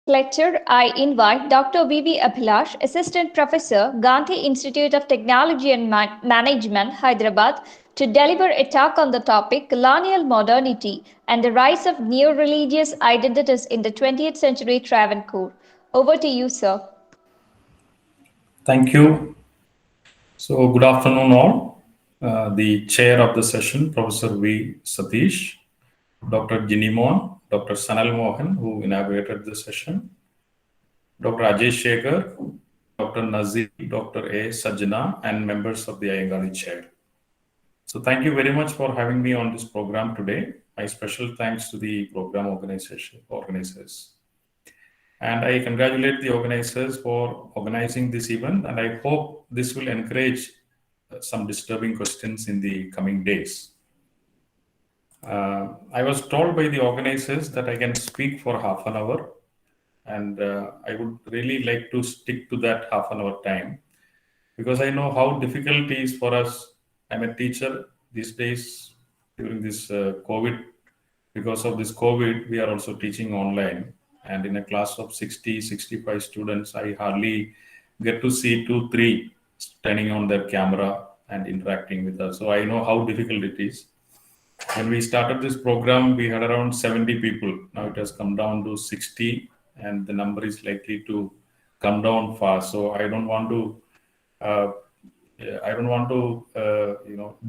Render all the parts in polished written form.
Lecture, I invite Dr. V.V. Abhilash, Assistant Professor, Gandhi Institute of Technology and Management, Hyderabad, to deliver a talk on the topic Colonial Modernity and the Rise of New Religious Identities in the 20th Century Travancore. Over to you, sir. Thank you. So, good afternoon, all. The chair of the session, Professor V. Satish, Dr. Jinimon, Dr. Sanal Mohan, who inaugurated the session, Dr. Ajay Shekhar, Dr. Nazir, Dr. A. Sajjana, and members of the Iyengali chair. So, thank you very much for having me on this program today. My special thanks to the program organizers. And I congratulate the organizers for organizing this event, and I hope this will encourage some disturbing questions in the coming days. I was told by the organizers that I can speak for half an hour, and I would really like to stick to that half an hour time because I know how difficult it is for us. I'm a teacher these days during this COVID. Because of this COVID, we are also teaching online. And in a class of 60, 65 students, I hardly get to see 2, 3 turning on their camera and interacting with us. So I know how difficult it is. When we started this program, we had around 70 people. Now it has come down to 60, and the number is likely to come down fast. So I don't want to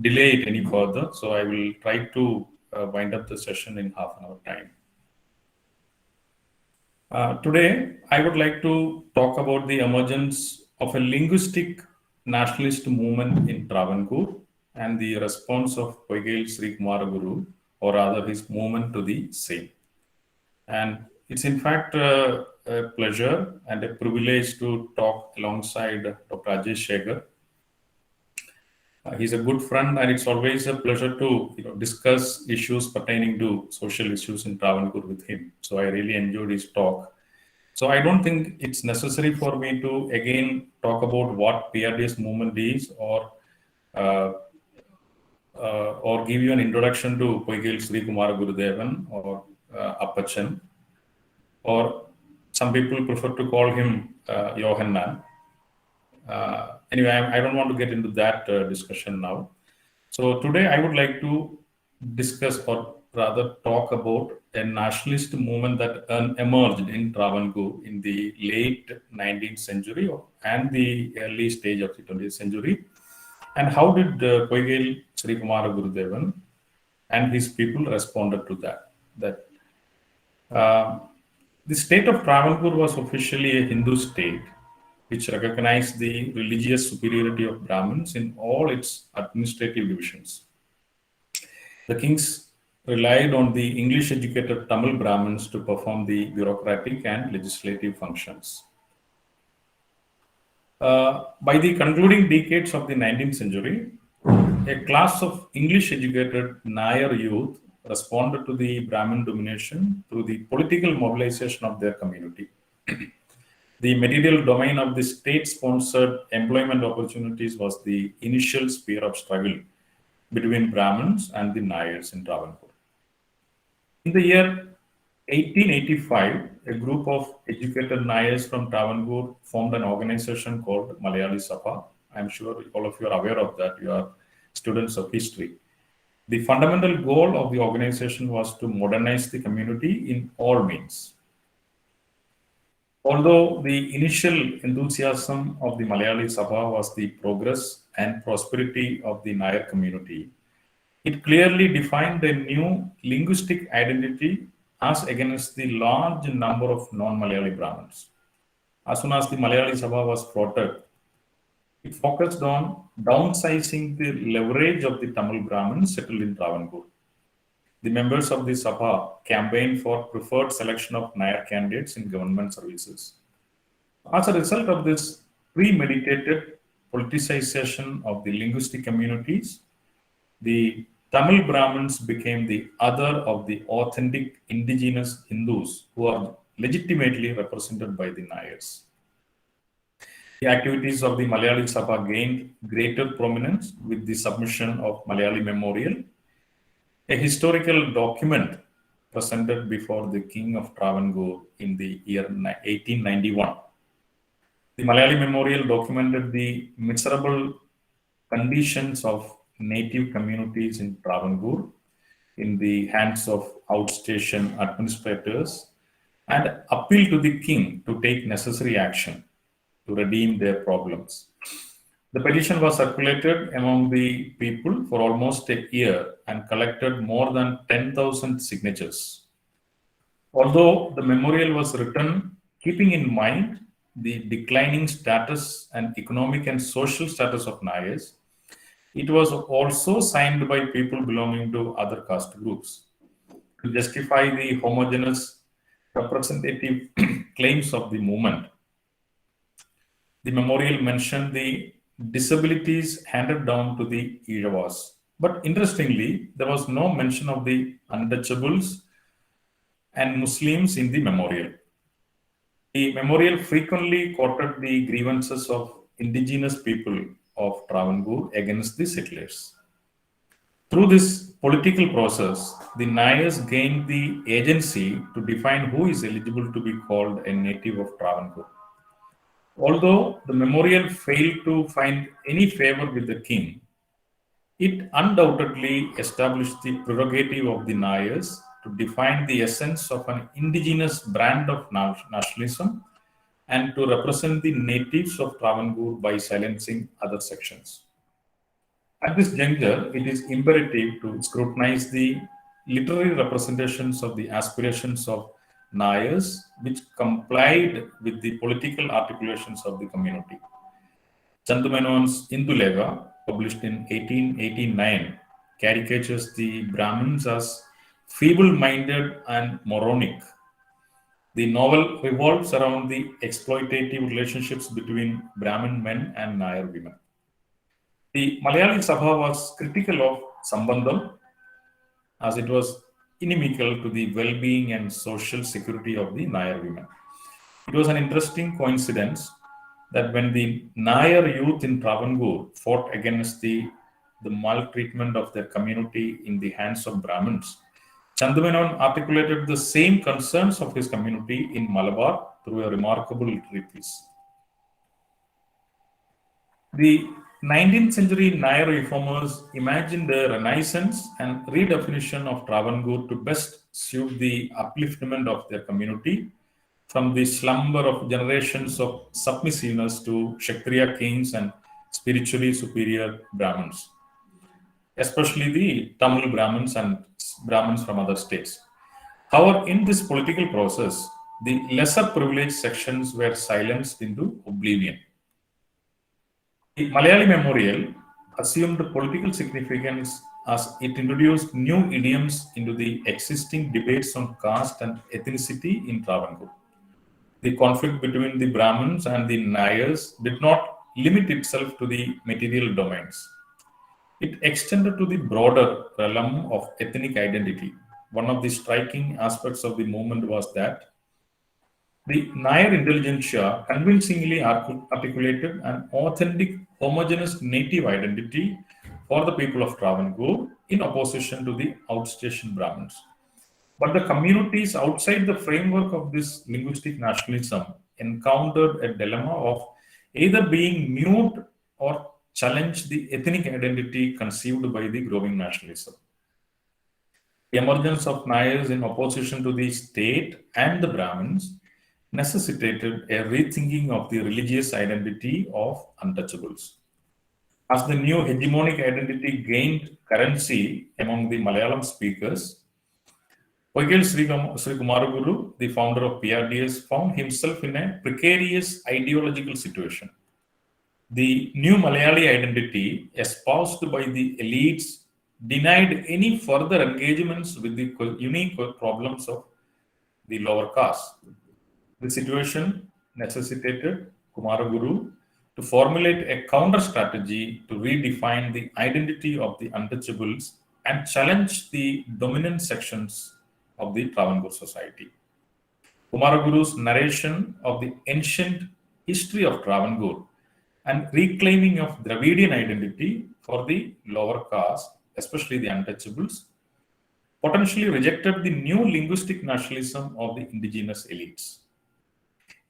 delay it any further. So I will try to wind up the session in half an hour time. Today, I would like to talk about the emergence of a linguistic nationalist movement in Travancore and the response of Poigail Sri Kumara Guru, or rather his movement to the same. And it's in fact a pleasure and a privilege to talk alongside Dr. Ajay Shekhar. He's a good friend, and it's always a pleasure to discuss issues pertaining to social issues in Travancore with him. So I really enjoyed his talk. So I don't think it's necessary for me to again talk about what PRDS movement is or give you an introduction to Poigail Sri Kumara Gurudevan or Appachan, or some people prefer to call him Yohanan. Anyway, I don't want to get into that discussion now. So today I would like to discuss, or rather talk about a nationalist movement that emerged in Travancore in the late 19th century and the early stage of the 20th century. And how did Poigail Sri Kumara Gurudevan and his people responded to that? The state of Travancore was officially a Hindu state, which recognized the religious superiority of Brahmins in all its administrative divisions. The kings relied on the English-educated Tamil Brahmins to perform the bureaucratic and legislative functions. By the concluding decades of the 19th century, a class of English-educated Nair youth responded to the Brahmin domination through the political mobilization of their community. The material domain of the state-sponsored employment opportunities was the initial sphere of struggle between Brahmins and the Nairs in Travancore. In the year 1885, a group of educated Nairs from Travancore formed an organization called Malayali Sabha. I'm sure all of you are aware of that. You are students of history. The fundamental goal of the organization was to modernize the community in all means. Although the initial enthusiasm of the Malayali Sabha was the progress and prosperity of the Nair community, it clearly defined a new linguistic identity as against the large number of non-Malayali Brahmins. As soon as the Malayali Sabha was floated, it focused on downsizing the leverage of the Tamil Brahmins settled in Travancore. The members of the Sabha campaigned for preferred selection of Nair candidates in government services. As a result of this premeditated politicization of the linguistic communities, the Tamil Brahmins became the other of the authentic indigenous Hindus who are legitimately represented by the Nairs. The activities of the Malayali Sabha gained greater prominence with the submission of Malayali Memorial, a historical document presented before the king of Travancore in the year 1891. The Malayali memorial documented the miserable conditions of native communities in Travancore in the hands of outstation administrators and appealed to the king to take necessary action to redeem their problems. The petition was circulated among the people for almost a year and collected more than 10,000 signatures. Although the memorial was written keeping in mind the declining status and economic and social status of Nayars, it was also signed by people belonging to other caste groups to justify the homogeneous representative claims of the movement. The memorial mentioned the disabilities handed down to the Iravas. But interestingly, there was no mention of the untouchables and Muslims in the memorial. The memorial frequently quoted the grievances of indigenous people of Travancore against the settlers. Through this political process, the Nayars gained the agency to define who is eligible to be called a native of Travancore. Although the memorial failed to find any favor with the king, it undoubtedly established the prerogative of the Nayars to define the essence of an indigenous brand of nationalism and to represent the natives of Travancore by silencing other sections. At this juncture, it is imperative to scrutinize the literary representations of the aspirations of Nayars, which complied with the political articulations of the community. Chandumenon's Indulega, published in 1889, caricatures the Brahmins as feeble-minded and moronic. The novel revolves around the exploitative relationships between Brahmin men and Nayar women. The Malayali Sabha was critical of Sambandham as it was inimical to the well-being and social security of the Nayar women. It was an interesting coincidence that when the Nayar youth in Travancore fought against the maltreatment of their community in the hands of Brahmins, Chandumenon articulated the same concerns of his community in Malabar through a remarkable literary piece. The 19th century Nayar reformers imagined a renaissance and redefinition of Travancore to best suit the upliftment of their community from the slumber of generations of submissiveness to Kshatriya kings and spiritually superior Brahmins, especially the Tamil Brahmins and Brahmins from other states. However, in this political process, the lesser privileged sections were silenced into oblivion. The Malayali memorial assumed political significance as it introduced new idioms into the existing debates on caste and ethnicity in Travancore. The conflict between the Brahmins and the Nayars did not limit itself to the material domains. It extended to the broader realm of ethnic identity. One of the striking aspects of the movement was that the Nayar intelligentsia convincingly articulated an authentic, homogeneous native identity for the people of Travancore in opposition to the outstation Brahmins. But the communities outside the framework of this linguistic nationalism encountered a dilemma of either being mute or challenge the ethnic identity conceived by the growing nationalism. The emergence of Nayars in opposition to the state and the Brahmins necessitated a rethinking of the religious identity of untouchables. As the new hegemonic identity gained currency among the Malayalam speakers, Poigil Sri Kumaraguru, the founder of PRDS, found himself in a precarious ideological situation. The new Malayali identity, espoused by the elites, denied any further engagements with the unique problems of the lower caste. The situation necessitated Kumaraguru to formulate a counter strategy to redefine the identity of the untouchables and challenge the dominant sections of the Travancore society. Kumaraguru's narration of the ancient history of Travancore and reclaiming of Dravidian identity for the lower caste, especially the untouchables, potentially rejected the new linguistic nationalism of the indigenous elites.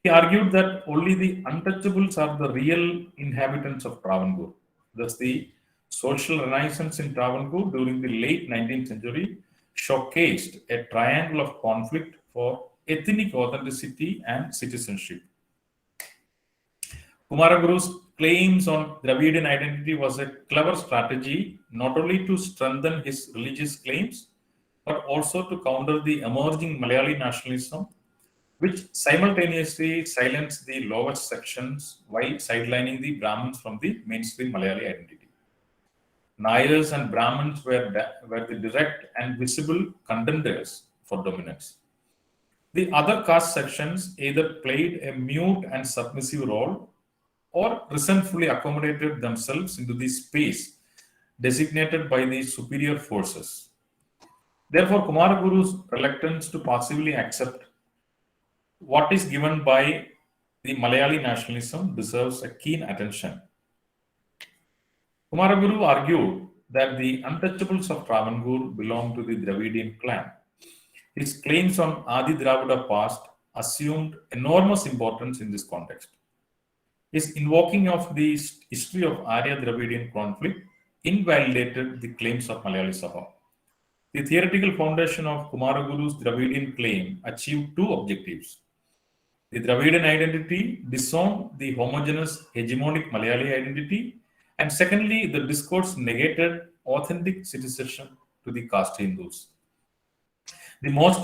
He argued that only the untouchables are the real inhabitants of Travancore. Thus, the social renaissance in Travancore during the late 19th century showcased a triangle of conflict for ethnic authenticity and citizenship. Kumaraguru's claims on Dravidian identity was a clever strategy not only to strengthen his religious claims but also to counter the emerging Malayali nationalism, which simultaneously silenced the lowest sections while sidelining the Brahmins from the mainstream Malayali identity. Nayars and Brahmins were the direct and visible contenders for dominance. The other caste sections either played a mute and submissive role or resentfully accommodated themselves into the space designated by the superior forces. Therefore, Kumaraguru's reluctance to passively accept what is given by the Malayali nationalism deserves a keen attention. Kumaraguru argued that the untouchables of Travancore belonged to the Dravidian clan. His claims on Adi Dravida past assumed enormous importance in this context. His invoking of the history of Arya Dravidian conflict invalidated the claims of Malayali Sabha. The theoretical foundation of Kumaraguru's Dravidian claim achieved two objectives. The Dravidian identity disowned the homogeneous hegemonic Malayali identity, and secondly, the discourse negated authentic citizenship to the caste Hindus. The most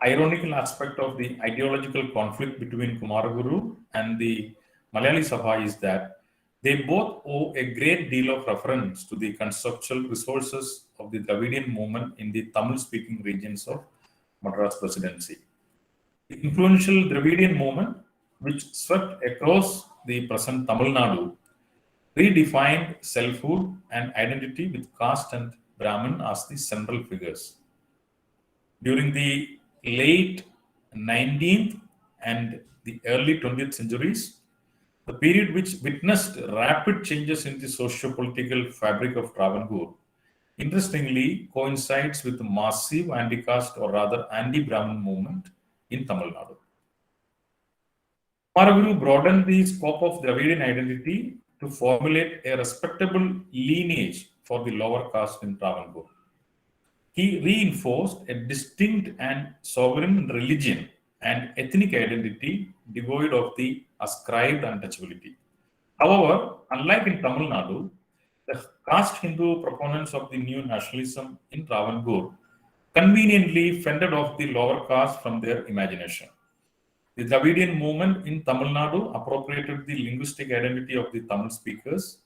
ironical aspect of the ideological conflict between Kumaraguru and the Malayali Sabha is that they both owe a great deal of reference to the conceptual resources of the Dravidian movement in the Tamil-speaking regions of Madras Presidency. The influential Dravidian movement, which swept across the present Tamil Nadu, redefined selfhood and identity with caste and Brahmin as the central figures. During the late 19th and the early 20th centuries, the period which witnessed rapid changes in the socio-political fabric of Travancore, interestingly coincides with the massive anti-caste or rather anti-Brahmin movement in Tamil Nadu. Kumaraguru broadened the scope of Dravidian identity to formulate a respectable lineage for the lower caste in Travancore. He reinforced a distinct and sovereign religion and ethnic identity devoid of the ascribed untouchability. However, unlike in Tamil Nadu, the caste Hindu proponents of the new nationalism in Travancore conveniently fended off the lower caste from their imagination. The Dravidian movement in Tamil Nadu appropriated the linguistic identity of the Tamil speakers,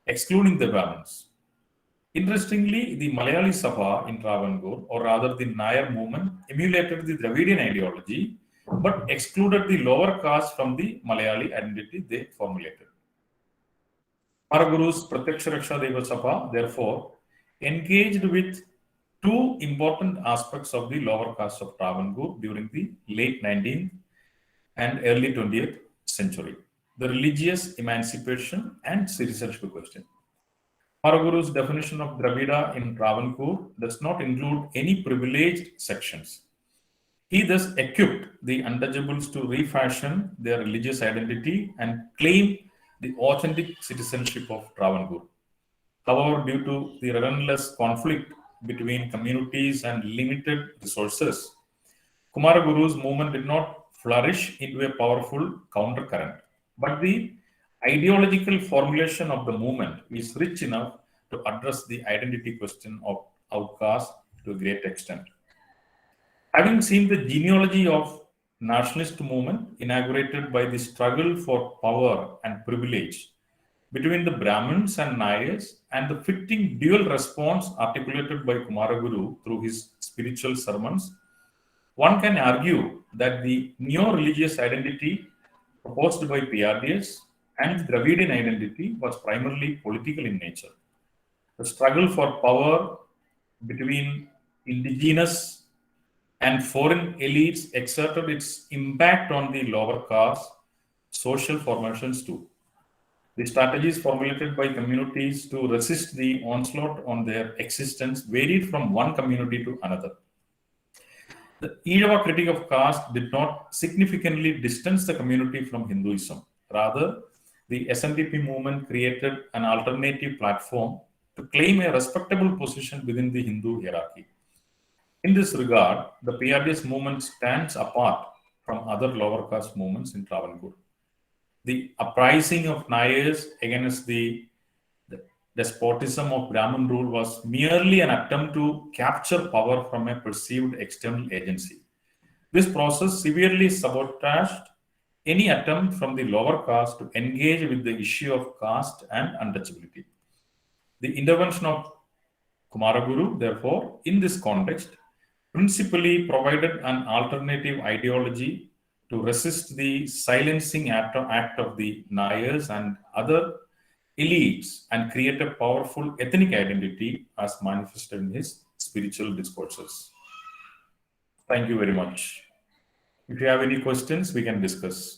excluding the Brahmins. Interestingly, the Malayali Sabha in Travancore, or rather the Nayar movement, emulated the Dravidian ideology but excluded the lower caste from the Malayali identity they formulated. Kumaraguru's Pratyaksha Raksha Deva Sabha, therefore, engaged with two important aspects of the lower caste of Travancore during the late 19th and early 20th century: the religious emancipation and citizenship question. Kumaraguru's definition of Dravida in Travancore does not include any privileged sections. He thus equipped the untouchables to refashion their religious identity and claim the authentic citizenship of Travancore. However, due to the relentless conflict between communities and limited resources, Kumaraguru's movement did not flourish into a powerful countercurrent. But the ideological formulation of the movement is rich enough to address the identity question of outcaste to a great extent. Having seen the genealogy of nationalist movement inaugurated by the struggle for power and privilege between the Brahmins and Nayars and the fitting dual response articulated by Kumaraguru through his spiritual sermons, one can argue that the neo-religious identity proposed by PRDS and the Dravidian identity was primarily political in nature. The struggle for power between indigenous and foreign elites exerted its impact on the lower caste social formations too. The strategies formulated by communities to resist the onslaught on their existence varied from one community to another. The Eidava critique of caste did not significantly distance the community from Hinduism. Rather, the SNDP movement created an alternative platform to claim a respectable position within the Hindu hierarchy. In this regard, the PRDS movement stands apart from other lower caste movements in Travancore. The uprising of Nayars against the despotism of Brahmin rule was merely an attempt to capture power from a perceived external agency. This process severely sabotaged any attempt from the lower caste to engage with the issue of caste and untouchability. The intervention of Kumaraguru, therefore, in this context, principally provided an alternative ideology to resist the silencing act of the Nayars and other elites and create a powerful ethnic identity as manifested in his spiritual discourses. Thank you very much. If you have any questions, we can discuss.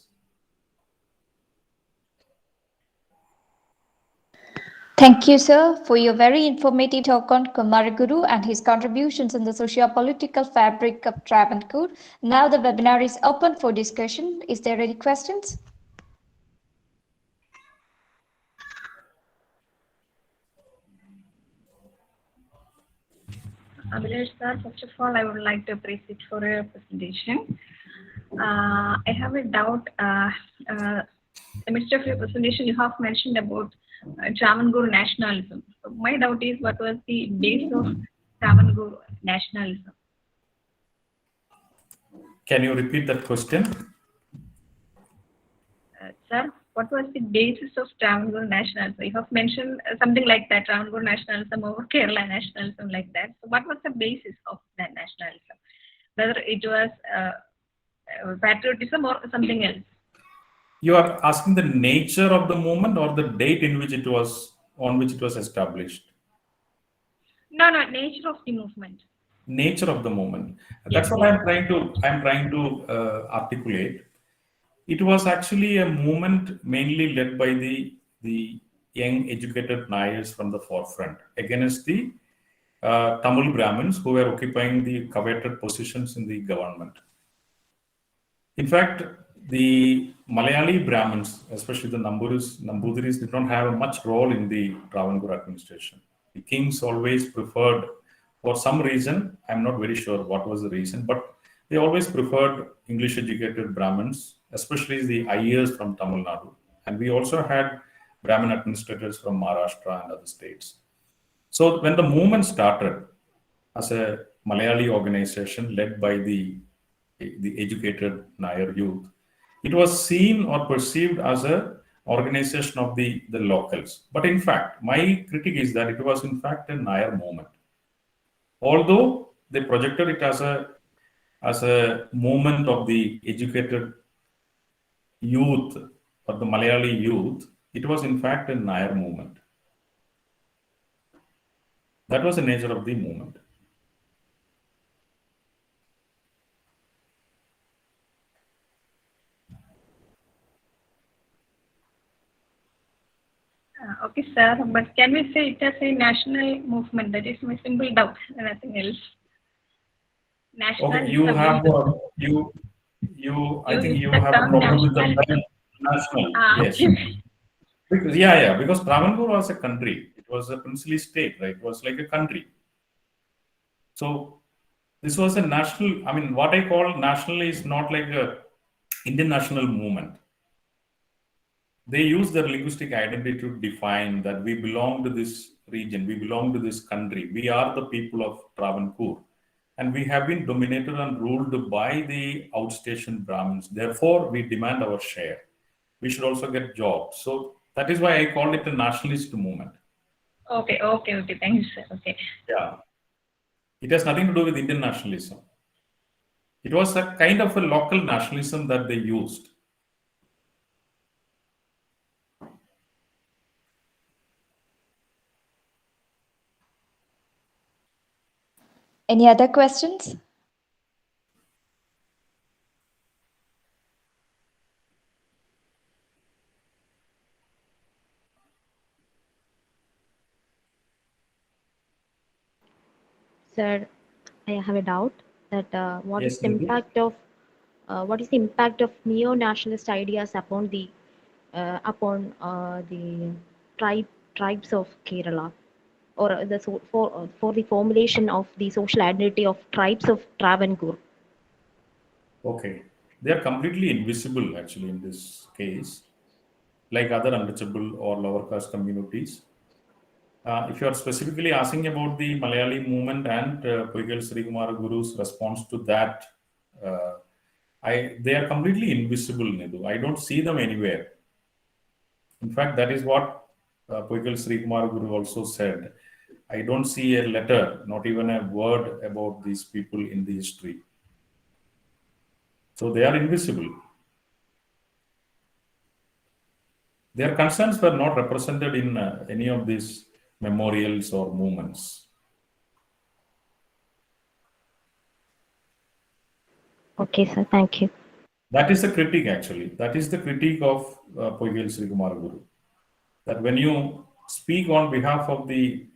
Thank you, sir, for your very informative talk on Kumaraguru and his contributions in the socio-political fabric of Travancore. Now the webinar is open for discussion. Is there any questions? Abhilash sir, first of all, I would like to praise it for your presentation. I have a doubt. In the midst of your presentation, you have mentioned about Travancore nationalism. So my doubt is, what was the base of Travancore nationalism? Can you repeat that question? Sir, what was the basis of Travancore nationalism? You have mentioned something like that, Travancore nationalism over Kerala nationalism, like that. So what was the basis of that nationalism? Whether it was patriotism or something else? You are asking the nature of the movement or the date in which it was established? No, nature of the movement. Nature of the movement. Yes, That's what I'm trying to articulate. It was actually a movement mainly led by the young educated Nayars from the forefront against the Tamil Brahmins who were occupying the coveted positions in the government. In fact, the Malayali Brahmins, especially the Nambudiris, did not have much role in the Travancore administration. The kings always preferred, for some reason, I'm not very sure what was the reason, but they always preferred English educated Brahmins, especially the Iers from Tamil Nadu. And we also had Brahmin administrators from Maharashtra and other states. So when the movement started as a Malayali organization led by the educated Nayar youth, it was seen or perceived as a organization of the locals. But in fact, my critique is that it was in fact a Nayar movement. Although they projected it as a movement of the educated youth or the Malayali youth, it was in fact a Nayar movement. That was the nature of the movement. Okay, sir, but can we say it as a national movement? That is my simple doubt, nothing else. National. Okay, you have I think you have a problem with the term national. Yes. Okay. Because Travancore was a country. It was a princely state, right? It was like a country. So this was a national. I mean, what I call national is not like a Indian national movement. They use their linguistic identity to define that we belong to this region, we belong to this country, we are the people of Travancore, and we have been dominated and ruled by the outstation Brahmins. Therefore, we demand our share. We should also get jobs. So that is why I called it a nationalist movement. Okay. Thank you, sir. Okay. Yeah. It has nothing to do with Indian nationalism. It was a kind of a local nationalism that they used. Any other questions? Sir, I have a doubt that Yes, Nidhu. what is the impact of neo-nationalist ideas upon the tribes of Kerala, or for the formulation of the social identity of tribes of Travancore? Okay. They are completely invisible actually in this case, like other untouchable or lower caste communities. If you are specifically asking about the Malayali movement and Poigal Sri Kumar Guru's response to that, uh, they are completely invisible, Nidhu. I don't see them anywhere. In fact, that is what Poigal Sri Kumar Guru also said. I don't see a letter, not even a word about these people in the history. So they are invisible. Their concerns were not represented in any of these memorials or movements. Okay, sir. Thank you. That is the critique, actually. That is the critique of Poigal Sri Kumar Guru. That when you speak on behalf of the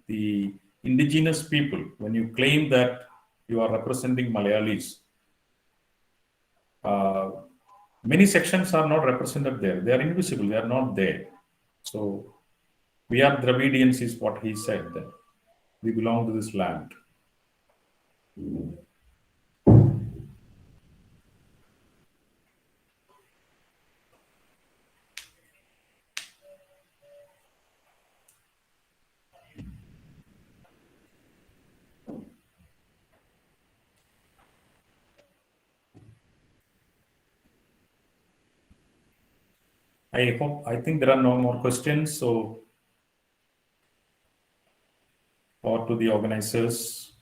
indigenous people, when you claim that you are representing Malayalis, uh, many sections are not represented there. They are invisible. They are not there. So we are Dravidians, is what he said. That we belong to this land. I think there are no more questions. So, or to the organizers.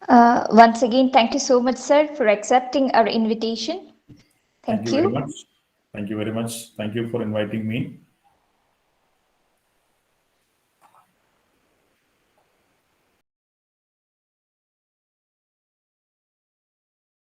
Once again, thank you so much, sir, for accepting our invitation. Thank Thank you very you. much. Thank you very much. Thank you for inviting me.